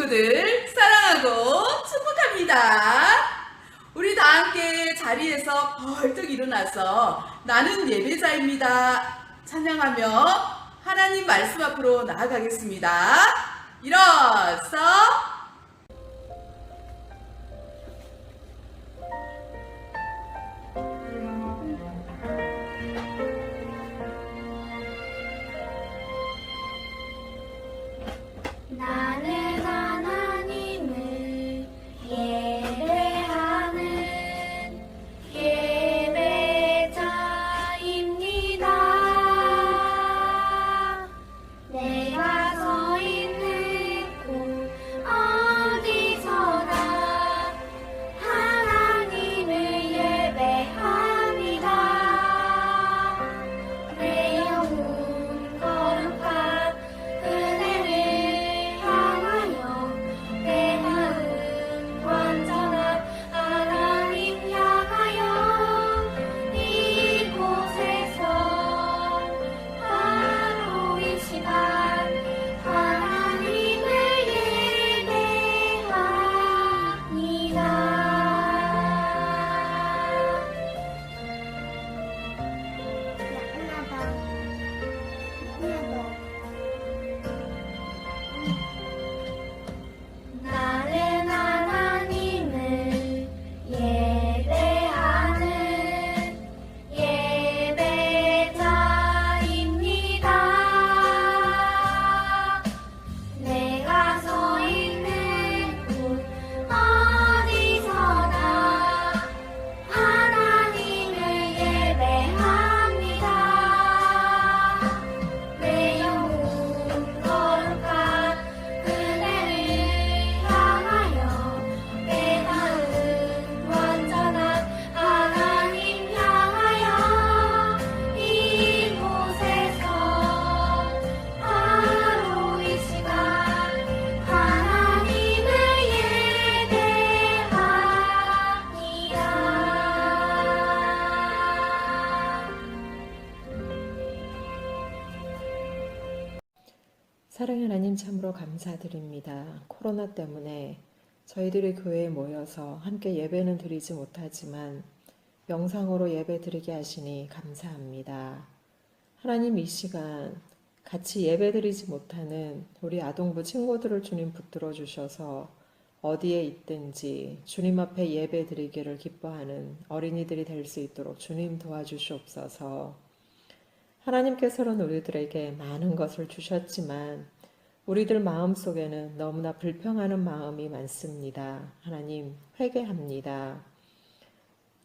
친구들 사랑하고 축복합니다. 우리 다 함께 자리에서 벌떡 일어나서 나는 예배자입니다 찬양하며 하나님 말씀 앞으로 나아가겠습니다. 일어서 나는 하나님을 예배하는 예배자입니다. 내가 서 있는 곳 어디서나 하나님을 예배합니다. 내 영혼 거룩한 은혜를 향하여 내 마음 완전한 하나님 향하여 이곳에서 바로 이 시간 하나님을 예배합니다. 나는 하나님을 예배하는 예배자입니다. 내가 서 있는 곳 어디서나 하나님을 예배합니다. 내 영혼 거룩한 은혜를 향하여 내 마음 완전한 하나님 향하여 이곳에서 바로 이 시간 하나님을 예배합니다. 사랑의 하나님 참으로 감사드립니다. 코로나 때문에 저희들이 교회에 모여서 함께 예배는 드리지 못하지만 영상으로 예배 드리게 하시니 감사합니다. 하나님 이 시간 같이 예배 드리지 못하는 우리 아동부 친구들을 주님 붙들어 주셔서 어디에 있든지 주님 앞에 예배 드리기를 기뻐하는 어린이들이 될 수 있도록 주님 도와주시옵소서. 하나님께서는 우리들에게 많은 것을 주셨지만 우리들 마음속에는 너무나 불평하는 마음이 많습니다. 하나님 회개합니다.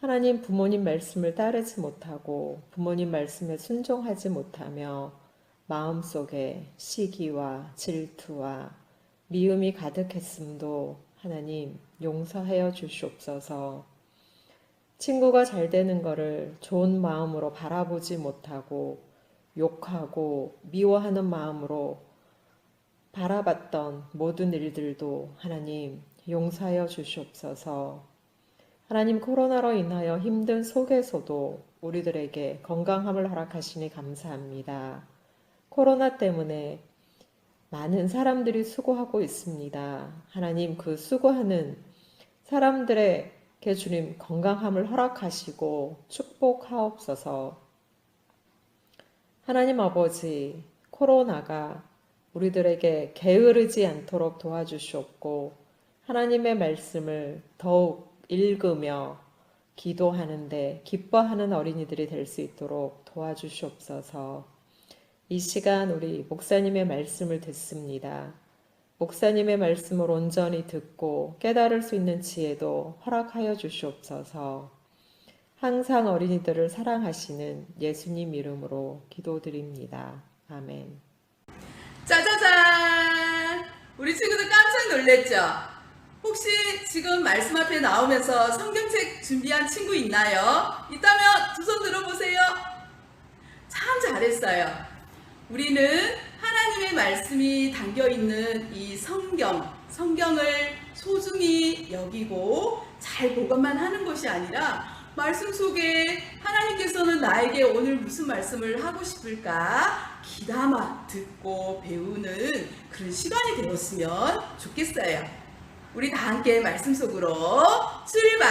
하나님 부모님 말씀을 따르지 못하고 부모님 말씀에 순종하지 못하며 마음속에 시기와 질투와 미움이 가득했음도 하나님 용서하여 주시옵소서. 친구가 잘 되는 것을 좋은 마음으로 바라보지 못하고 욕하고 미워하는 마음으로 바라봤던 모든 일들도 하나님 용서하여 주시옵소서. 하나님 코로나로 인하여 힘든 속에서도 우리들에게 건강함을 허락하시니 감사합니다. 코로나 때문에 많은 사람들이 수고하고 있습니다. 하나님 그 수고하는 사람들에게 주님 건강함을 허락하시고 축복하옵소서. 하나님 아버지 코로나가 우리들에게 게으르지 않도록 도와주시옵고 하나님의 말씀을 더욱 읽으며 기도하는데 기뻐하는 어린이들이 될 수 있도록 도와주시옵소서. 이 시간 우리 목사님의 말씀을 듣습니다. 목사님의 말씀을 온전히 듣고 깨달을 수 있는 지혜도 허락하여 주시옵소서. 항상 어린이들을 사랑하시는 예수님 이름으로 기도드립니다. 아멘. 짜자잔! 우리 친구들 깜짝 놀랬죠? 혹시 지금 말씀 앞에 나오면서 성경책 준비한 친구 있나요? 있다면 두 손 들어보세요. 참 잘했어요. 우리는 하나님의 말씀이 담겨있는 이 성경을 소중히 여기고 잘 보관만 하는 것이 아니라 말씀 속에 하나님께서는 나에게 오늘 무슨 말씀을 하고 싶을까 귀담아 듣고 배우는 그런 시간이 되었으면 좋겠어요. 우리 다 함께 말씀 속으로 출발!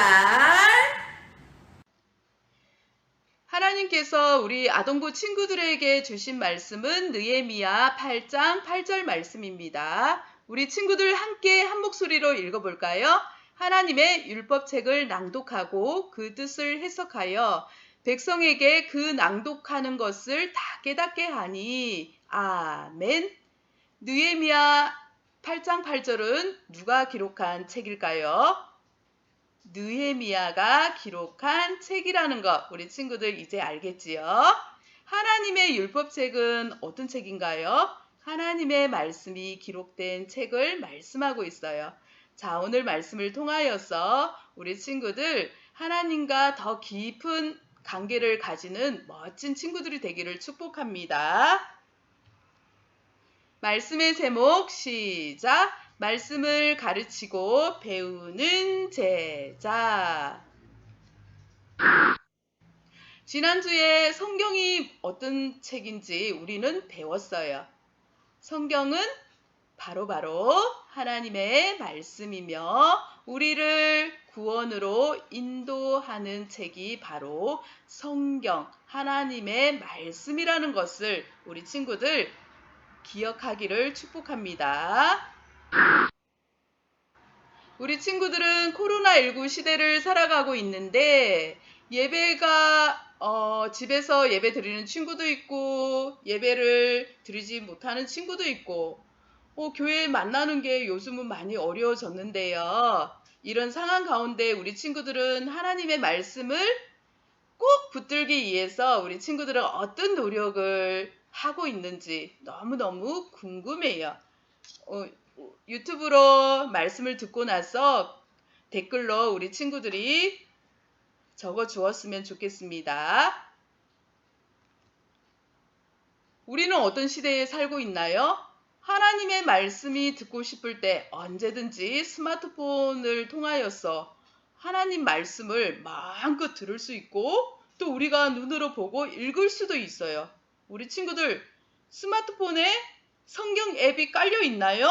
하나님께서 우리 아동부 친구들에게 주신 말씀은 느헤미야 8장 8절 말씀입니다. 우리 친구들 함께 한 목소리로 읽어볼까요? 하나님의 율법책을 낭독하고 그 뜻을 해석하여 백성에게 그 낭독하는 것을 다 깨닫게 하니 아멘. 느헤미야 8장 8절은 누가 기록한 책일까요? 느헤미야가 기록한 책이라는 것 우리 친구들 이제 알겠지요? 하나님의 율법책은 어떤 책인가요? 하나님의 말씀이 기록된 책을 말씀하고 있어요. 자, 오늘 말씀을 통하여서 우리 친구들 하나님과 더 깊은 관계를 가지는 멋진 친구들이 되기를 축복합니다. 말씀의 제목 시작! 말씀을 가르치고 배우는 제자. 지난주에 성경이 어떤 책인지 우리는 배웠어요. 성경은 바로 하나님의 말씀이며 우리를 구원으로 인도하는 책이 바로 성경, 하나님의 말씀이라는 것을 우리 친구들 기억하기를 축복합니다. 우리 친구들은 코로나19 시대를 살아가고 있는데 예배가 집에서 예배 드리는 친구도 있고 예배를 드리지 못하는 친구도 있고 교회에 만나는 게 요즘은 많이 어려워졌는데요. 이런 상황 가운데 우리 친구들은 하나님의 말씀을 꼭 붙들기 위해서 우리 친구들은 어떤 노력을 하고 있는지 너무너무 궁금해요. 유튜브로 말씀을 듣고 나서 댓글로 우리 친구들이 적어 주었으면 좋겠습니다. 우리는 어떤 시대에 살고 있나요? 하나님의 말씀이 듣고 싶을 때 언제든지 스마트폰을 통하여서 하나님 말씀을 마음껏 들을 수 있고 또 우리가 눈으로 보고 읽을 수도 있어요. 우리 친구들 스마트폰에 성경 앱이 깔려 있나요?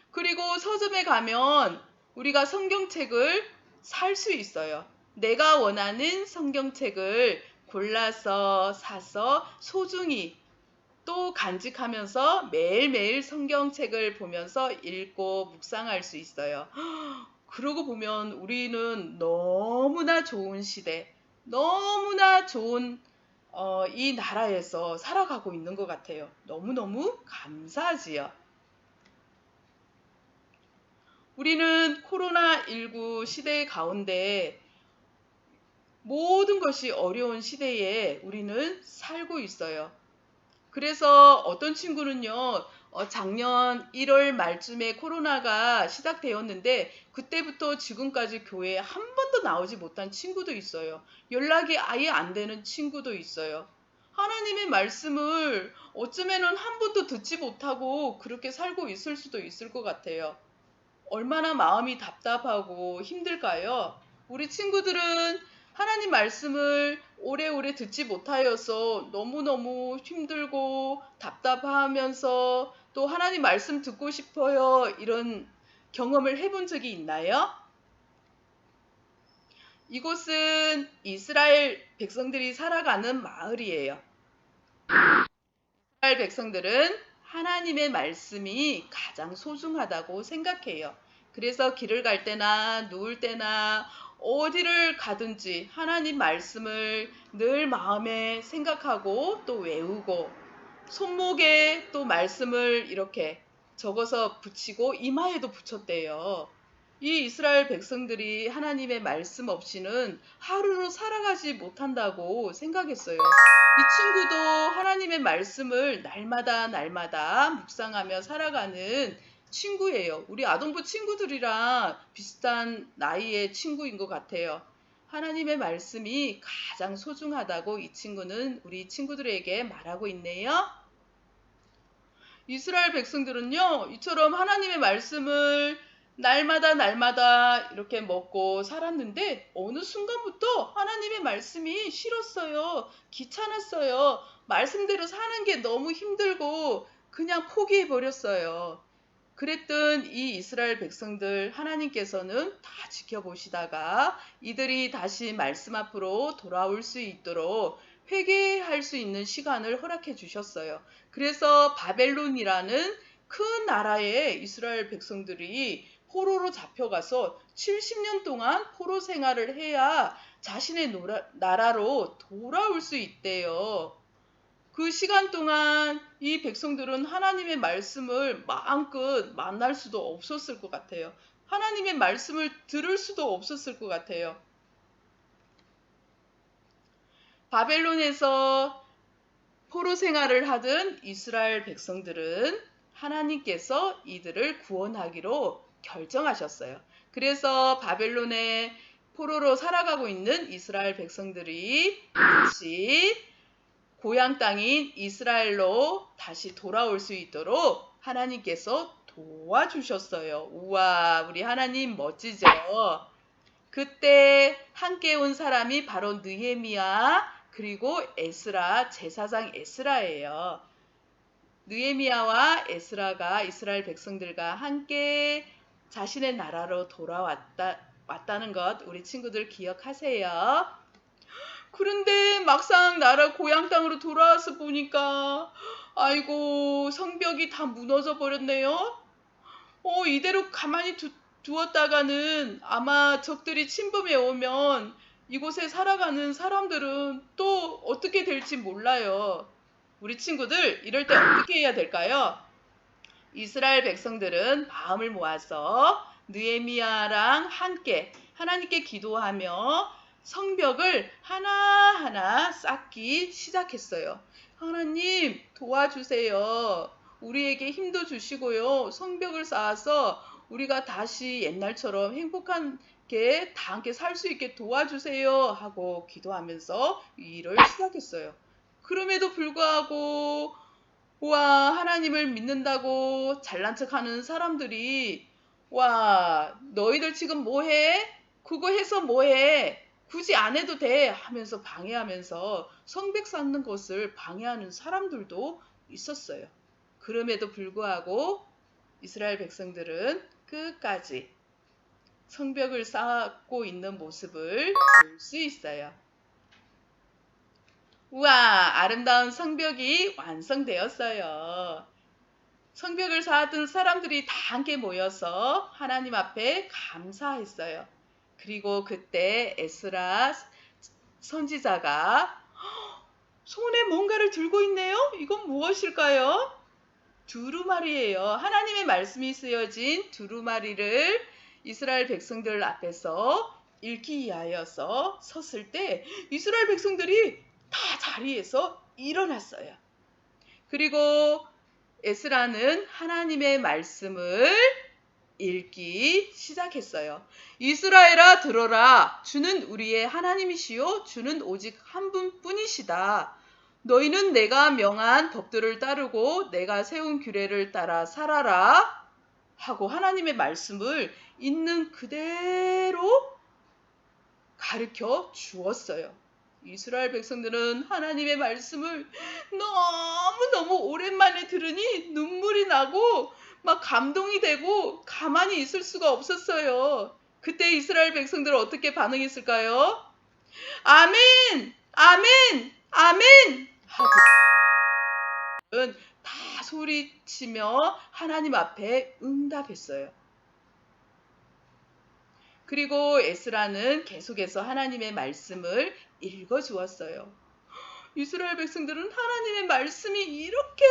그리고 서점에 가면 우리가 성경책을 살 수 있어요. 내가 원하는 성경책을 골라서 사서 소중히 또 간직하면서 매일매일 성경책을 보면서 읽고 묵상할 수 있어요. 그러고 보면 우리는 너무나 좋은 시대, 너무나 좋은 이 나라에서 살아가고 있는 것 같아요. 너무너무 감사하지요. 우리는 코로나19 시대 가운데 모든 것이 어려운 시대에 우리는 살고 있어요. 그래서 어떤 친구는요, 작년 1월 말쯤에 코로나가 시작되었는데 그때부터 지금까지 교회에 한 번도 나오지 못한 친구도 있어요. 연락이 아예 안 되는 친구도 있어요. 하나님의 말씀을 어쩌면은 한 번도 듣지 못하고 그렇게 살고 있을 수도 있을 것 같아요. 얼마나 마음이 답답하고 힘들까요? 우리 친구들은 하나님 말씀을 오래오래 듣지 못하여서 너무너무 힘들고 답답하면서 또 하나님 말씀 듣고 싶어요. 이런 경험을 해본 적이 있나요? 이곳은 이스라엘 백성들이 살아가는 마을이에요. 이스라엘 백성들은 하나님의 말씀이 가장 소중하다고 생각해요. 그래서 길을 갈 때나 누울 때나 어디를 가든지 하나님 말씀을 늘 마음에 생각하고 또 외우고 손목에 또 말씀을 이렇게 적어서 붙이고 이마에도 붙였대요. 이 이스라엘 백성들이 하나님의 말씀 없이는 하루로 살아가지 못한다고 생각했어요. 이 친구도 하나님의 말씀을 날마다 묵상하며 살아가는 친구예요. 우리 아동부 친구들이랑 비슷한 나이의 친구인 것 같아요. 하나님의 말씀이 가장 소중하다고 이 친구는 우리 친구들에게 말하고 있네요. 이스라엘 백성들은요, 이처럼 하나님의 말씀을 날마다 이렇게 먹고 살았는데 어느 순간부터 하나님의 말씀이 싫었어요. 귀찮았어요. 말씀대로 사는 게 너무 힘들고 그냥 포기해 버렸어요. 그랬던 이 이스라엘 백성들 하나님께서는 다 지켜보시다가 이들이 다시 말씀 앞으로 돌아올 수 있도록 회개할 수 있는 시간을 허락해 주셨어요. 그래서 바벨론이라는 큰 나라에 이스라엘 백성들이 포로로 잡혀가서 70년 동안 포로 생활을 해야 자신의 나라로 돌아올 수 있대요. 그 시간 동안 이 백성들은 하나님의 말씀을 마음껏 만날 수도 없었을 것 같아요. 하나님의 말씀을 들을 수도 없었을 것 같아요. 바벨론에서 포로 생활을 하던 이스라엘 백성들은 하나님께서 이들을 구원하기로 결정하셨어요. 그래서 바벨론의 포로로 살아가고 있는 이스라엘 백성들이 다시 고향 땅인 이스라엘로 다시 돌아올 수 있도록 하나님께서 도와주셨어요. 우와, 우리 하나님 멋지죠? 그때 함께 온 사람이 바로 느헤미야 그리고 에스라, 제사장 에스라예요. 느헤미야와 에스라가 이스라엘 백성들과 함께 자신의 나라로 왔다는 것 우리 친구들 기억하세요. 그런데 막상 나라 고향 땅으로 돌아와서 보니까 아이고 성벽이 다 무너져 버렸네요. 이대로 가만히 두었다가는 아마 적들이 침범해 오면 이곳에 살아가는 사람들은 또 어떻게 될지 몰라요. 우리 친구들 이럴 때 어떻게 해야 될까요? 이스라엘 백성들은 마음을 모아서 느헤미야랑 함께 하나님께 기도하며 성벽을 하나하나 쌓기 시작했어요. 하나님 도와주세요. 우리에게 힘도 주시고요. 성벽을 쌓아서 우리가 다시 옛날처럼 행복하게 다 함께 살 수 있게 도와주세요 하고 기도하면서 이 일을 시작했어요. 그럼에도 불구하고 와 하나님을 믿는다고 잘난 척하는 사람들이 와 너희들 지금 뭐해? 그거 해서 뭐해? 굳이 안 해도 돼 하면서 방해하면서 성벽 쌓는 것을 방해하는 사람들도 있었어요. 그럼에도 불구하고 이스라엘 백성들은 끝까지 성벽을 쌓고 있는 모습을 볼 수 있어요. 우와, 아름다운 성벽이 완성되었어요. 성벽을 쌓았던 사람들이 다 함께 모여서 하나님 앞에 감사했어요. 그리고 그때 에스라 선지자가 손에 뭔가를 들고 있네요? 이건 무엇일까요? 두루마리예요. 하나님의 말씀이 쓰여진 두루마리를 이스라엘 백성들 앞에서 읽기 위하여서 섰을 때 이스라엘 백성들이 다 자리에서 일어났어요. 그리고 에스라는 하나님의 말씀을 읽기 시작했어요. 이스라엘아 들어라. 주는 우리의 하나님이시요 주는 오직 한 분뿐이시다. 너희는 내가 명한 법들을 따르고 내가 세운 규례를 따라 살아라 하고 하나님의 말씀을 있는 그대로 가르쳐 주었어요. 이스라엘 백성들은 하나님의 말씀을 너무너무 오랜만에 들으니 눈물이 나고 막 감동이 되고 가만히 있을 수가 없었어요. 그때 이스라엘 백성들은 어떻게 반응했을까요? 아멘! 아멘! 아멘! 하고 다 소리치며 하나님 앞에 응답했어요. 그리고 에스라는 계속해서 하나님의 말씀을 읽어주었어요. 이스라엘 백성들은 하나님의 말씀이 이렇게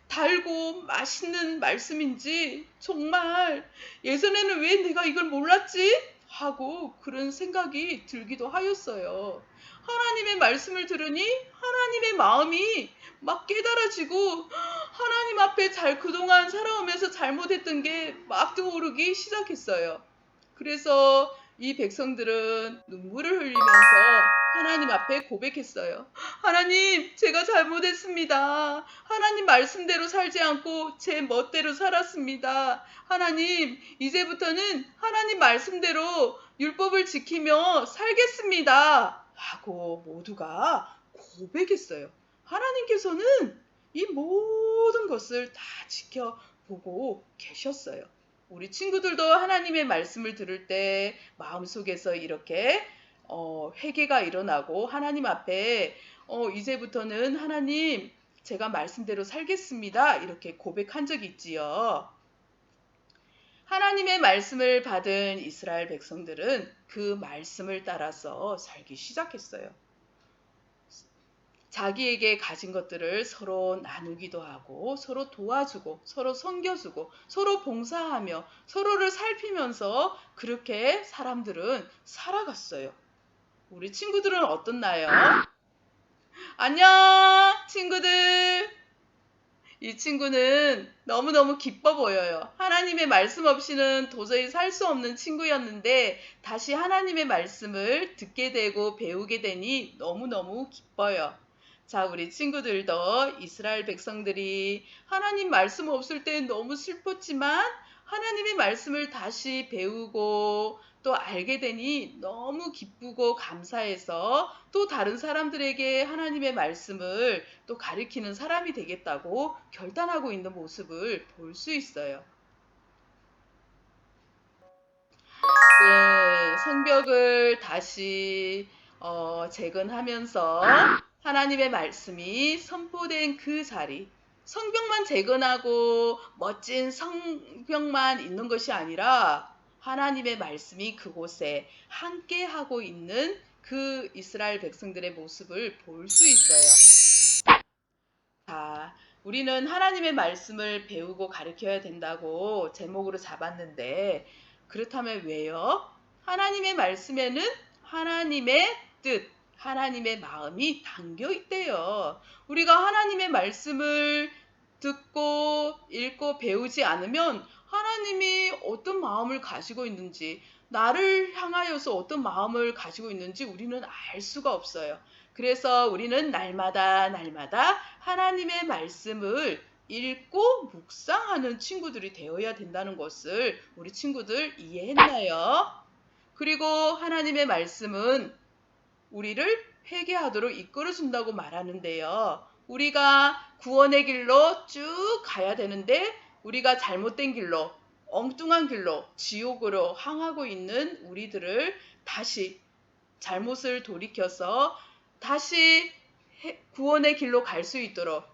달고 맛있는 말씀인지 정말 예전에는 왜 내가 이걸 몰랐지? 하고 그런 생각이 들기도 하였어요. 하나님의 말씀을 들으니 하나님의 마음이 막 깨달아지고 하나님 앞에 그동안 살아오면서 잘못했던 게 막 떠오르기 시작했어요. 그래서 이 백성들은 눈물을 흘리면서 하나님 앞에 고백했어요. 하나님, 제가 잘못했습니다. 하나님 말씀대로 살지 않고 제 멋대로 살았습니다. 하나님, 이제부터는 하나님 말씀대로 율법을 지키며 살겠습니다. 하고 모두가 고백했어요. 하나님께서는 이 모든 것을 다 지켜보고 계셨어요. 우리 친구들도 하나님의 말씀을 들을 때 마음속에서 이렇게 회개가 일어나고 하나님 앞에 이제부터는 하나님 제가 말씀대로 살겠습니다. 이렇게 고백한 적이 있지요. 하나님의 말씀을 받은 이스라엘 백성들은 그 말씀을 따라서 살기 시작했어요. 자기에게 가진 것들을 서로 나누기도 하고 서로 도와주고 서로 섬겨주고 서로 봉사하며 서로를 살피면서 그렇게 사람들은 살아갔어요. 우리 친구들은 어떻나요? 안녕 친구들. 이 친구는 너무너무 기뻐 보여요. 하나님의 말씀 없이는 도저히 살 수 없는 친구였는데 다시 하나님의 말씀을 듣게 되고 배우게 되니 너무너무 기뻐요. 자, 우리 친구들도 이스라엘 백성들이 하나님 말씀 없을 때 너무 슬펐지만 하나님의 말씀을 다시 배우고 또 알게 되니 너무 기쁘고 감사해서 또 다른 사람들에게 하나님의 말씀을 또 가르치는 사람이 되겠다고 결단하고 있는 모습을 볼 수 있어요. 네, 성벽을 다시 재건하면서 하나님의 말씀이 선포된 그 자리, 성벽만 재건하고 멋진 성벽만 있는 것이 아니라 하나님의 말씀이 그곳에 함께하고 있는 그 이스라엘 백성들의 모습을 볼 수 있어요. 자, 우리는 하나님의 말씀을 배우고 가르쳐야 된다고 제목으로 잡았는데 그렇다면 왜요? 하나님의 말씀에는 하나님의 뜻, 하나님의 마음이 담겨 있대요. 우리가 하나님의 말씀을 듣고 읽고 배우지 않으면 하나님이 어떤 마음을 가지고 있는지, 나를 향하여서 어떤 마음을 가지고 있는지 우리는 알 수가 없어요. 그래서 우리는 날마다 하나님의 말씀을 읽고 묵상하는 친구들이 되어야 된다는 것을 우리 친구들 이해했나요? 그리고 하나님의 말씀은 우리를 회개하도록 이끌어준다고 말하는데요. 우리가 구원의 길로 쭉 가야 되는데 우리가 잘못된 길로, 엉뚱한 길로, 지옥으로 향하고 있는 우리들을 다시 잘못을 돌이켜서 다시 구원의 길로 갈 수 있도록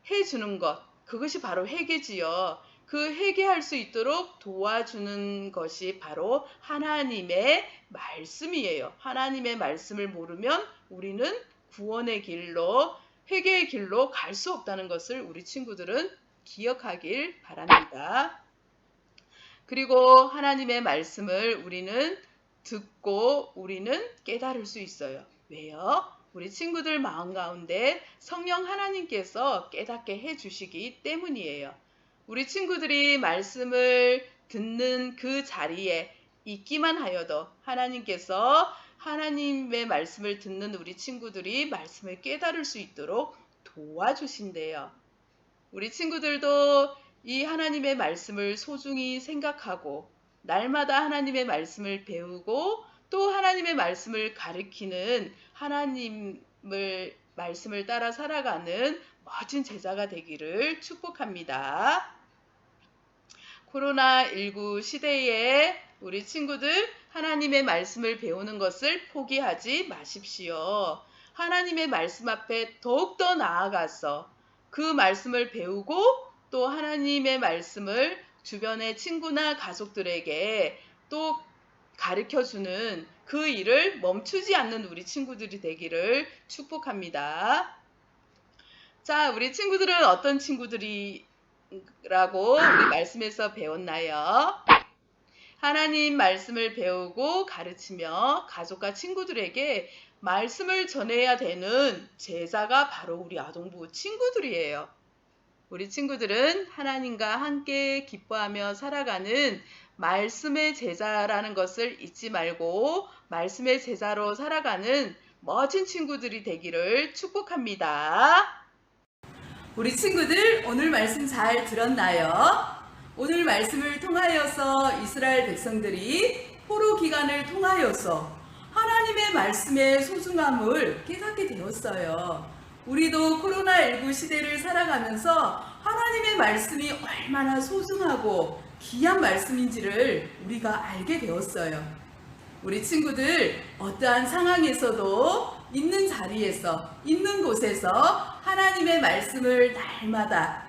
해주는 것, 그것이 바로 회개지요. 그 회개할 수 있도록 도와주는 것이 바로 하나님의 말씀이에요. 하나님의 말씀을 모르면 우리는 구원의 길로, 회개의 길로 갈 수 없다는 것을 우리 친구들은 기억하길 바랍니다. 그리고 하나님의 말씀을 우리는 듣고 우리는 깨달을 수 있어요. 왜요? 우리 친구들 마음 가운데 성령 하나님께서 깨닫게 해주시기 때문이에요. 우리 친구들이 말씀을 듣는 그 자리에 있기만 하여도 하나님께서 하나님의 말씀을 듣는 우리 친구들이 말씀을 깨달을 수 있도록 도와주신대요. 우리 친구들도 이 하나님의 말씀을 소중히 생각하고 날마다 하나님의 말씀을 배우고 또 하나님의 말씀을 가르치는 하나님을 말씀을 따라 살아가는 멋진 제자가 되기를 축복합니다. 코로나19 시대에 우리 친구들 하나님의 말씀을 배우는 것을 포기하지 마십시오. 하나님의 말씀 앞에 더욱더 나아가서 그 말씀을 배우고 또 하나님의 말씀을 주변의 친구나 가족들에게 또 가르쳐주는 그 일을 멈추지 않는 우리 친구들이 되기를 축복합니다. 자, 우리 친구들은 어떤 친구들이라고 우리 말씀에서 배웠나요? 하나님 말씀을 배우고 가르치며 가족과 친구들에게 말씀을 전해야 되는 제자가 바로 우리 아동부 친구들이에요. 우리 친구들은 하나님과 함께 기뻐하며 살아가는 말씀의 제자라는 것을 잊지 말고 말씀의 제자로 살아가는 멋진 친구들이 되기를 축복합니다. 우리 친구들 오늘 말씀 잘 들었나요? 오늘 말씀을 통하여서 이스라엘 백성들이 포로 기간을 통하여서 하나님의 말씀의 소중함을 깨닫게 되었어요. 우리도 코로나19 시대를 살아가면서 하나님의 말씀이 얼마나 소중하고 귀한 말씀인지를 우리가 알게 되었어요. 우리 친구들 어떠한 상황에서도 있는 자리에서 있는 곳에서 하나님의 말씀을 날마다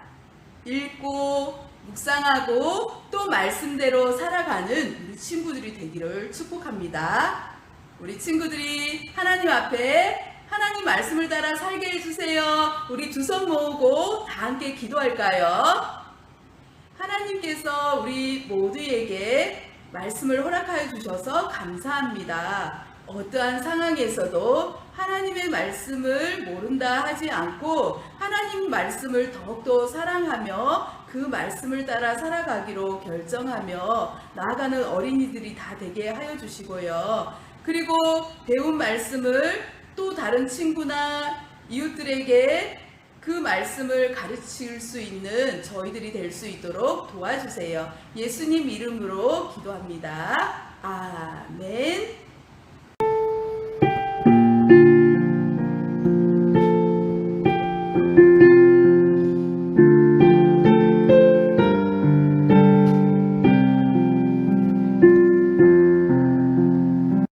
읽고 묵상하고 또 말씀대로 살아가는 우리 친구들이 되기를 축복합니다. 우리 친구들이 하나님 앞에 하나님 말씀을 따라 살게 해주세요. 우리 두 손 모으고 다 함께 기도할까요? 하나님께서 우리 모두에게 말씀을 허락하여 주셔서 감사합니다. 어떠한 상황에서도 하나님의 말씀을 모른다 하지 않고 하나님 말씀을 더욱더 사랑하며 그 말씀을 따라 살아가기로 결정하며 나아가는 어린이들이 다 되게 하여 주시고요. 그리고 배운 말씀을 또 다른 친구나 이웃들에게 그 말씀을 가르칠 수 있는 저희들이 될 수 있도록 도와주세요. 예수님 이름으로 기도합니다. 아멘.